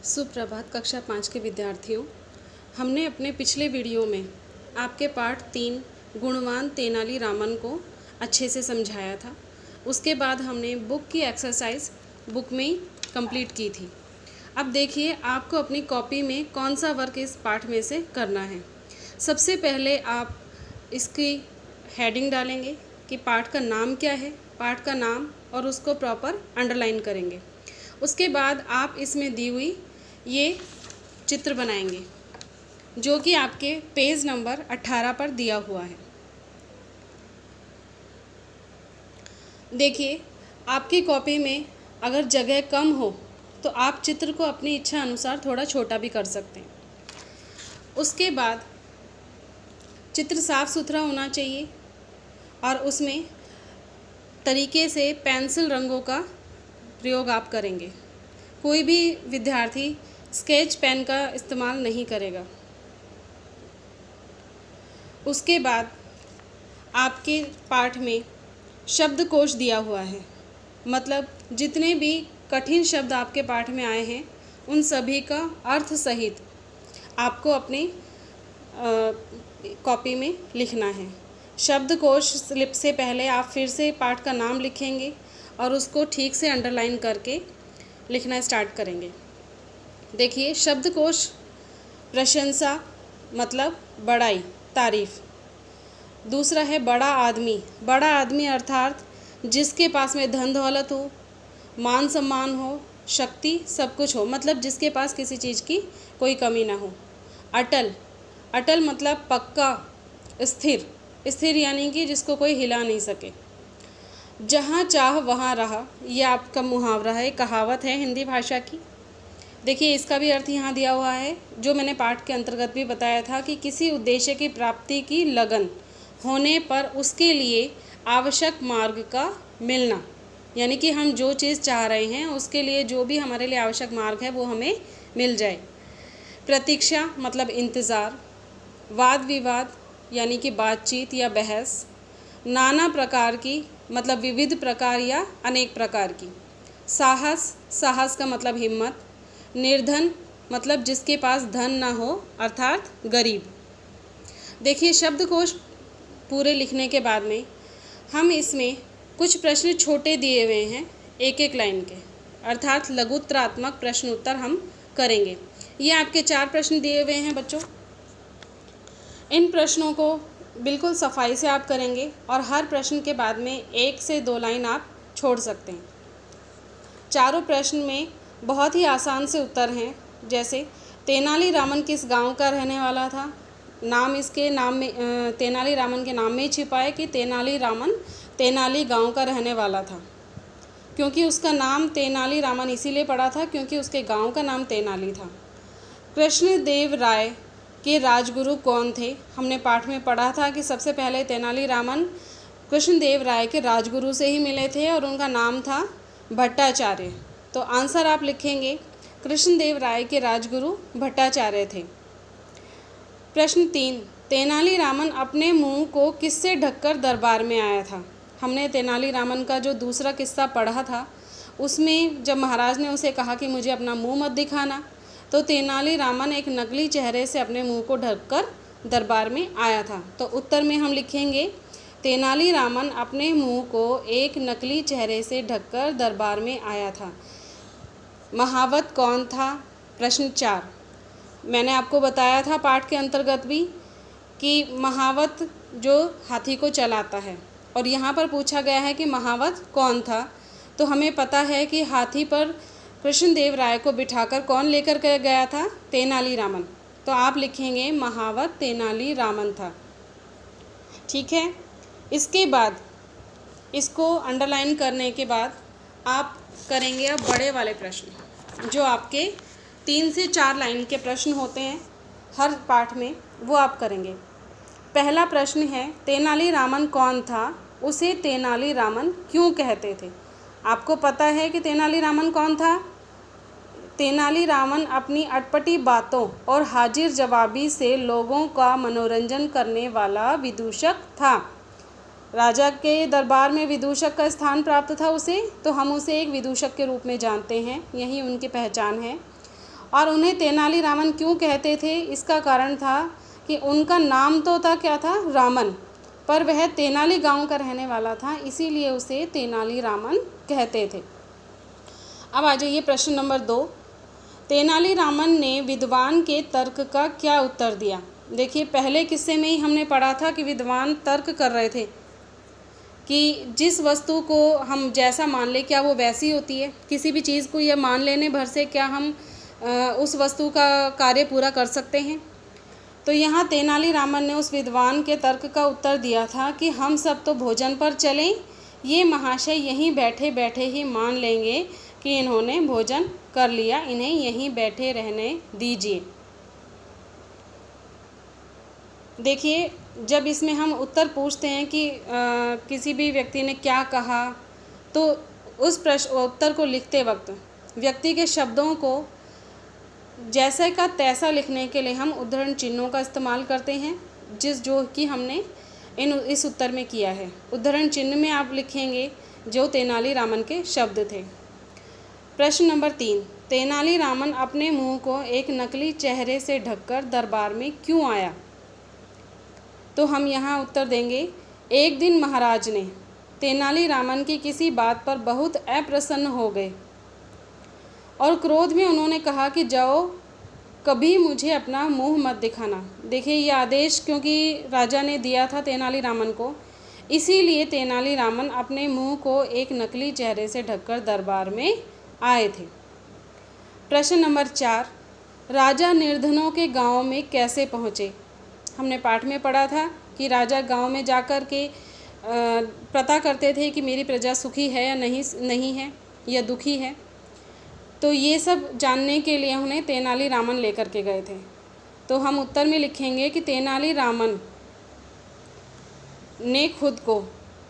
सुप्रभात कक्षा 5 के विद्यार्थियों। हमने अपने पिछले वीडियो में आपके पाठ 3 गुणवान तेनालीरामन को अच्छे से समझाया था। उसके बाद हमने बुक की एक्सरसाइज बुक में कंप्लीट की थी। अब देखिए आपको अपनी कॉपी में कौन सा वर्क इस पाठ में से करना है। सबसे पहले आप इसकी हेडिंग डालेंगे कि पाठ का नाम क्या है, पाठ का नाम, और उसको प्रॉपर अंडरलाइन करेंगे। उसके बाद आप इसमें दी हुई ये चित्र बनाएंगे जो कि आपके पेज नंबर 18 पर दिया हुआ है। देखिए आपकी कॉपी में अगर जगह कम हो तो आप चित्र को अपनी इच्छा अनुसार थोड़ा छोटा भी कर सकते हैं। उसके बाद चित्र साफ़ सुथरा होना चाहिए और उसमें तरीके से पेंसिल रंगों का प्रयोग आप करेंगे। कोई भी विद्यार्थी स्केच पेन का इस्तेमाल नहीं करेगा। उसके बाद आपके पाठ में शब्दकोश दिया हुआ है, मतलब जितने भी कठिन शब्द आपके पाठ में आए हैं उन सभी का अर्थ सहित आपको अपनी कॉपी में लिखना है। शब्दकोश स्लिप से पहले आप फिर से पाठ का नाम लिखेंगे और उसको ठीक से अंडरलाइन करके लिखना स्टार्ट करेंगे। देखिए शब्दकोश प्रशंसा मतलब बड़ाई, तारीफ। दूसरा है बड़ा आदमी। बड़ा आदमी अर्थात जिसके पास में धन दौलत हो, मान सम्मान हो, शक्ति, सब कुछ हो, मतलब जिसके पास किसी चीज़ की कोई कमी ना हो। अटल, अटल मतलब पक्का, स्थिर, स्थिर यानी कि जिसको कोई हिला नहीं सके। जहाँ चाह वहाँ रहा, ये आपका मुहावरा है, कहावत है हिंदी भाषा की। देखिए इसका भी अर्थ यहाँ दिया हुआ है, जो मैंने पाठ के अंतर्गत भी बताया था कि किसी उद्देश्य की प्राप्ति की लगन होने पर उसके लिए आवश्यक मार्ग का मिलना, यानी कि हम जो चीज़ चाह रहे हैं उसके लिए जो भी हमारे लिए आवश्यक मार्ग है वो हमें मिल जाए। प्रतीक्षा मतलब इंतज़ार। वाद विवाद यानी कि बातचीत या बहस। नाना प्रकार की मतलब विविध प्रकार या अनेक प्रकार की। साहस, साहस का मतलब हिम्मत। निर्धन मतलब जिसके पास धन ना हो अर्थात गरीब। देखिए शब्दकोश पूरे लिखने के बाद में हम इसमें कुछ प्रश्न छोटे दिए हुए हैं, एक एक लाइन के, अर्थात लघुत्तरात्मक प्रश्न उत्तर हम करेंगे। ये आपके 4 प्रश्न दिए हुए हैं बच्चों। इन प्रश्नों को बिल्कुल सफाई से आप करेंगे और हर प्रश्न के बाद में 1 से 2 लाइन आप छोड़ सकते हैं। चारों प्रश्न में बहुत ही आसान से उत्तर हैं, जैसे तेनालीरामन किस गांव का रहने वाला था। नाम इसके नाम में तेनालीरामन के नाम में ही छिपा है कि तेनालीरामन तेनाली गांव का रहने वाला था, क्योंकि उसका नाम तेनालीरामन इसीलिए पड़ा था क्योंकि उसके गांव का नाम तेनाली था। कृष्णदेव राय के राजगुरु कौन थे। हमने पाठ में पढ़ा था कि सबसे पहले तेनालीरामन कृष्णदेव राय के राजगुरु से ही मिले थे और उनका नाम था भट्टाचार्य। तो आंसर आप लिखेंगे कृष्णदेव राय के राजगुरु भट्टाचार्य थे। प्रश्न 3, तेनालीरामन अपने मुंह को किससे ढककर दरबार में आया था। हमने तेनालीरामन का जो दूसरा किस्सा पढ़ा था उसमें जब महाराज ने उसे कहा कि मुझे अपना मुंह मत दिखाना, तो तेनालीरामन एक नकली चेहरे से अपने मुंह को ढककर दरबार में आया था। तो उत्तर में हम लिखेंगे तेनालीरामन अपने मुंह को एक नकली चेहरे से ढककर दरबार में आया था। महावत कौन था। प्रश्न 4, मैंने आपको बताया था पाठ के अंतर्गत भी कि महावत जो हाथी को चलाता है, और यहाँ पर पूछा गया है कि महावत कौन था। तो हमें पता है कि हाथी पर कृष्णदेव राय को बिठाकर कौन लेकर गया था, तेनालीरामन। तो आप लिखेंगे महावत तेनालीरामन था। ठीक है। इसके बाद इसको अंडरलाइन करने के बाद आप करेंगे अब बड़े वाले प्रश्न, जो आपके 3 से 4 लाइन के प्रश्न होते हैं हर पाठ में, वो आप करेंगे। पहला प्रश्न है तेनालीरामन कौन था, उसे तेनालीरामन क्यों कहते थे। आपको पता है कि तेनालीरामन कौन था। तेनालीरामन अपनी अटपटी बातों और हाजिर जवाबी से लोगों का मनोरंजन करने वाला विदूषक था। राजा के दरबार में विदूषक का स्थान प्राप्त था उसे, तो हम उसे एक विदूषक के रूप में जानते हैं, यही उनकी पहचान है। और उन्हें तेनालीरामन क्यों कहते थे? इसका कारण था कि उनका नाम तो था, क्या था? रामन, पर वह तेनाली गांव का रहने वाला था, इसीलिए उसे तेनालीरामन कहते थे। अब आ जाइए प्रश्न नंबर 2। तेनालीरामन ने विद्वान के तर्क का क्या उत्तर दिया? देखिए, पहले किस्से में ही हमने पढ़ा था कि विद्वान तर्क कर रहे थे कि जिस वस्तु को हम जैसा मान ले क्या वो वैसी होती है? किसी भी चीज़ को यह मान लेने भर से क्या हम उस वस्तु का कार्य पूरा कर सकते हैं? तो यहाँ तेनालीरामन ने उस विद्वान के तर्क का उत्तर दिया था कि हम सब तो भोजन पर चलें, ये महाशय यहीं बैठे बैठे ही मान लेंगे कि इन्होंने भोजन कर लिया, इन्हें यहीं बैठे रहने दीजिए। देखिए, जब इसमें हम उत्तर पूछते हैं कि किसी भी व्यक्ति ने क्या कहा, तो उस प्रश्न उत्तर को लिखते वक्त व्यक्ति के शब्दों को जैसे का तैसा लिखने के लिए हम उद्धरण चिन्हों का इस्तेमाल करते हैं, जो कि हमने इस उत्तर में किया है। उद्धरण चिन्ह में आप लिखेंगे जो तेनालीरामन के शब्द थे। प्रश्न नंबर 3, तेनालीरामन अपने मुंह को एक नकली चेहरे से ढककर दरबार में क्यों आया? तो हम यहाँ उत्तर देंगे, एक दिन महाराज ने तेनालीरामन की किसी बात पर बहुत अप्रसन्न हो गए और क्रोध में उन्होंने कहा कि जाओ, कभी मुझे अपना मुंह मत दिखाना। देखिए, ये आदेश क्योंकि राजा ने दिया था तेनालीरामन को, इसीलिए तेनालीरामन अपने मुंह को एक नकली चेहरे से ढककर दरबार में आए थे। प्रश्न नंबर 4, राजा निर्धनों के गांव में कैसे पहुँचे? हमने पाठ में पढ़ा था कि राजा गांव में जाकर के पता करते थे कि मेरी प्रजा सुखी है या नहीं है या दुखी है। तो ये सब जानने के लिए उन्हें तेनालीरामन लेकर के गए थे। तो हम उत्तर में लिखेंगे कि तेनालीरामन ने खुद को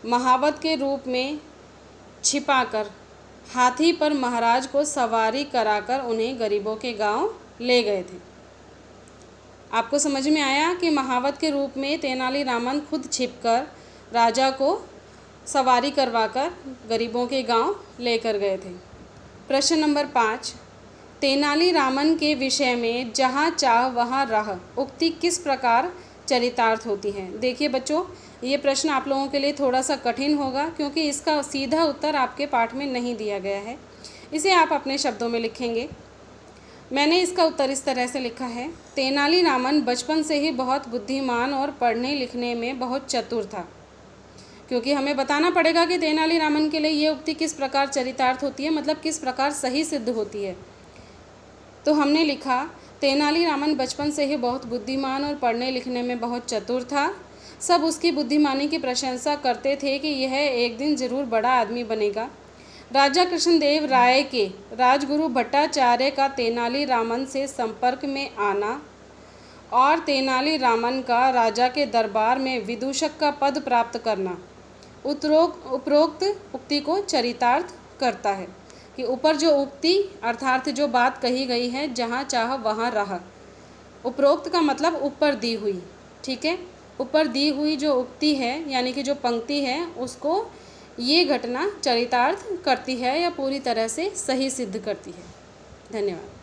महावत के रूप में छिपाकर हाथी पर महाराज को सवारी कराकर उन्हें गरीबों के गांव ले गए थे। आपको समझ में आया कि महावत के रूप में तेनालीरामन खुद छिपकर राजा को सवारी करवाकर गरीबों के गांव लेकर गए थे। प्रश्न नंबर 5, तेनालीरामन के विषय में जहाँ चाह वहाँ रह उक्ति किस प्रकार चरितार्थ होती है? देखिए बच्चों, ये प्रश्न आप लोगों के लिए थोड़ा सा कठिन होगा क्योंकि इसका सीधा उत्तर आपके पाठ में नहीं दिया गया है। इसे आप अपने शब्दों में लिखेंगे। मैंने इसका उत्तर इस तरह से लिखा है, तेनालीरामन बचपन से ही बहुत बुद्धिमान और पढ़ने लिखने में बहुत चतुर था। क्योंकि हमें बताना पड़ेगा कि तेनालीरामन के लिए ये उक्ति किस प्रकार चरितार्थ होती है, मतलब किस प्रकार सही सिद्ध होती है। तो हमने लिखा, तेनालीरामन बचपन से ही बहुत बुद्धिमान और पढ़ने लिखने में बहुत चतुर था। सब उसकी बुद्धिमानी की प्रशंसा करते थे कि यह एक दिन जरूर बड़ा आदमी बनेगा। राजा कृष्णदेव राय के राजगुरु भट्टाचार्य का तेनालीरामन से संपर्क में आना और तेनालीरामन का राजा के दरबार में विदूषक का पद प्राप्त करना उपरोक्त उक्ति को चरितार्थ करता है। कि ऊपर जो उक्ति अर्थात जो बात कही गई है, जहाँ चाह वहाँ रह, उपरोक्त का मतलब ऊपर दी हुई, ठीक है। ऊपर दी हुई जो उक्ति है यानी कि जो पंक्ति है, उसको ये घटना चरितार्थ करती है या पूरी तरह से सही सिद्ध करती है। धन्यवाद।